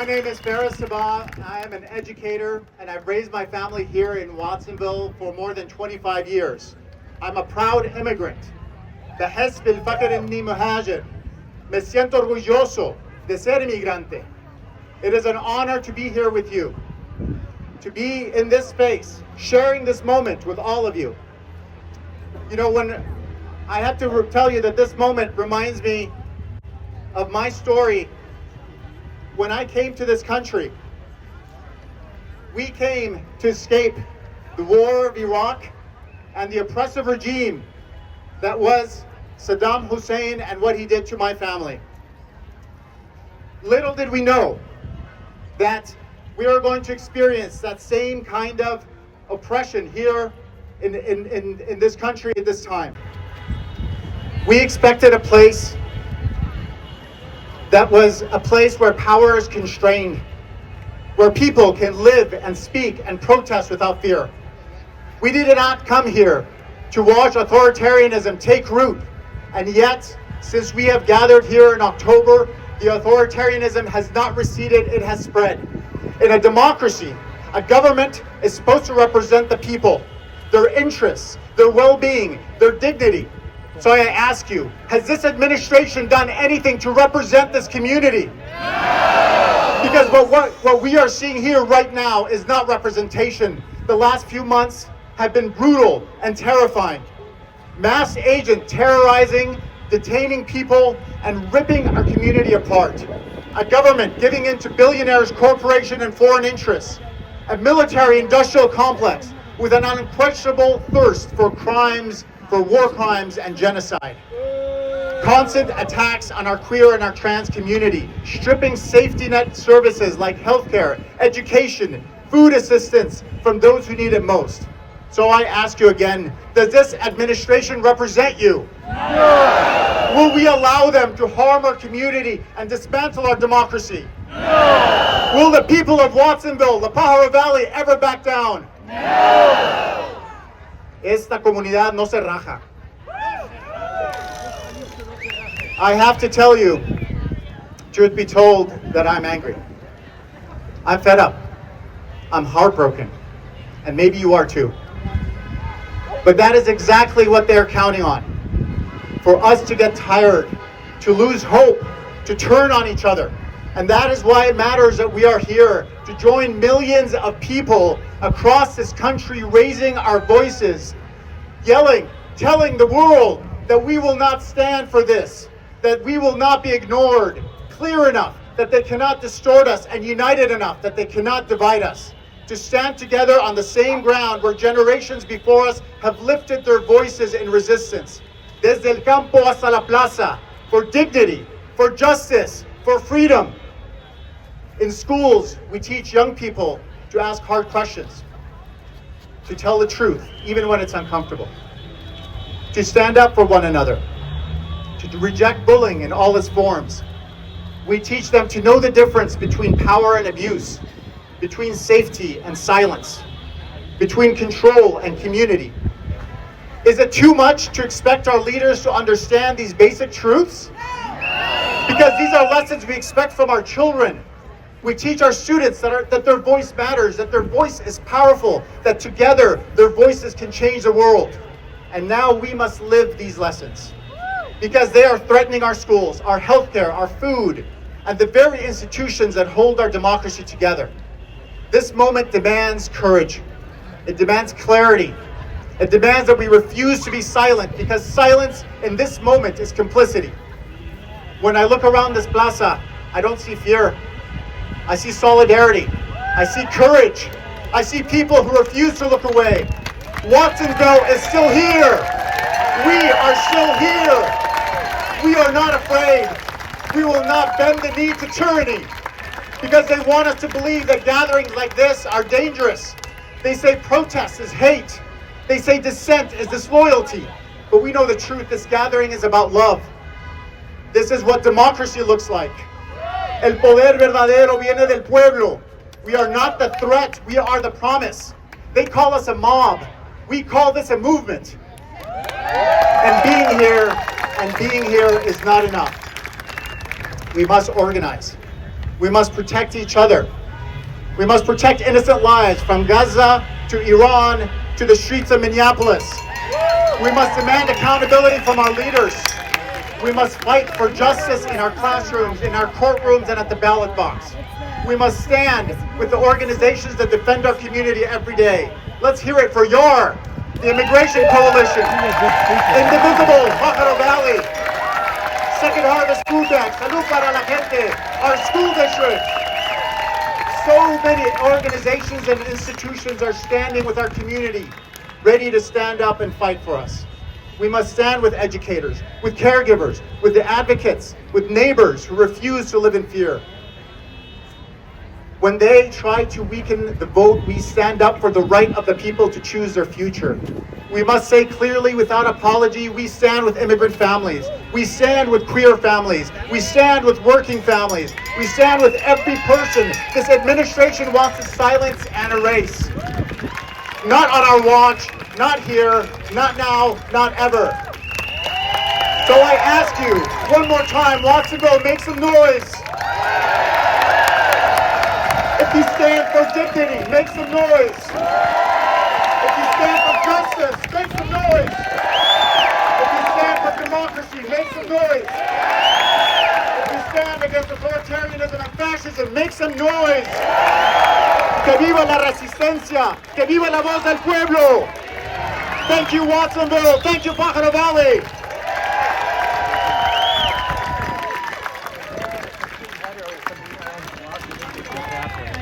My name is Faris Sabbah. I am an educator and I've raised my family here in Watsonville for more than 25 years. I'm a proud immigrant. بحس بالفخر إني مهاجر. Me siento orgulloso de ser inmigrante. It is an honor to be here with you, to be in this space, sharing this moment with all of you. You know, when I have to tell you that this moment reminds me of my story. When I came to this country, we came to escape the war of Iraq and the oppressive regime that was Saddam Hussein and what he did to my family. Little did we know that we are going to experience that same kind of oppression here in this country at this time. We expected a place that was a place where power is constrained, where people can live and speak and protest without fear. We did not come here to watch authoritarianism take root, and yet, since we have gathered here in October, the authoritarianism has not receded, it has spread. In a democracy, a government is supposed to represent the people, their interests, their well-being, their dignity. So I ask you, has this administration done anything to represent this community? No! Because what we are seeing here right now is not representation. The last few months have been brutal and terrifying. Mass agents terrorizing, detaining people, and ripping our community apart. A government giving in to billionaires, corporations, and foreign interests. A military-industrial complex with an unquenchable thirst for crimes, for war crimes and genocide. Constant attacks on our queer and our trans community, stripping safety net services like healthcare, education, food assistance from those who need it most. So I ask you again, does this administration represent you? No! Will we allow them to harm our community and dismantle our democracy? No! Will the people of Watsonville, the Pajaro Valley ever back down? No! Esta comunidad no se raja. I have to tell you, truth be told, that I'm angry. I'm fed up. I'm heartbroken. And maybe you are too. But that is exactly what they're counting on. For us to get tired, to lose hope, to turn on each other. And that is why it matters that we are here to join millions of people across this country, raising our voices, yelling, telling the world that we will not stand for this, that we will not be ignored, clear enough that they cannot distort us, and united enough that they cannot divide us. To stand together on the same ground where generations before us have lifted their voices in resistance. Desde el campo hasta la plaza, for dignity, for justice, for freedom. In schools, we teach young people to ask hard questions, to tell the truth, even when it's uncomfortable, to stand up for one another, to reject bullying in all its forms. We teach them to know the difference between power and abuse, between safety and silence, between control and community. Is it too much to expect our leaders to understand these basic truths? Because these are lessons we expect from our children. We teach our students that their voice matters, that their voice is powerful, that together their voices can change the world. And now we must live these lessons. Because they are threatening our schools, our healthcare, our food, and the very institutions that hold our democracy together. This moment demands courage. It demands clarity. It demands that we refuse to be silent, because silence in this moment is complicity. When I look around this plaza, I don't see fear. I see solidarity. I see courage. I see people who refuse to look away. Watsonville is still here. We are still here. We are not afraid. We will not bend the knee to tyranny, because they want us to believe that gatherings like this are dangerous. They say protest is hate. They say dissent is disloyalty. But we know the truth. This gathering is about love. This is what democracy looks like. El poder verdadero viene del pueblo. We are not the threat. We are the promise. They call us a mob. We call this a movement. And being here is not enough. We must organize. We must protect each other. We must protect innocent lives from Gaza to Iran to the streets of Minneapolis. We must demand accountability from our leaders. We must fight for justice in our classrooms, in our courtrooms, and at the ballot box. We must stand with the organizations that defend our community every day. Let's hear it for YOR, the Immigration Coalition, Indivisible, Pájaro Valley, Second Harvest Food Bank, Salud para la Gente, our school district. So many organizations and institutions are standing with our community, ready to stand up and fight for us. We must stand with educators, with caregivers, with the advocates, with neighbors who refuse to live in fear. When they try to weaken the vote, we stand up for the right of the people to choose their future. We must say clearly, without apology, we stand with immigrant families. We stand with queer families. We stand with working families. We stand with every person this administration wants to silence and erase. Not on our watch, not here, not now, not ever. So I ask you, one more time, Watsonville, make some noise. If you stand for dignity, make some noise. If you stand for justice, make some noise. If you stand for democracy, make some noise. If you stand against authoritarianism and fascism, make some noise. Que viva la resistencia, que viva la voz del pueblo. Thank you, Watsonville. Thank you, Pájaro Valley.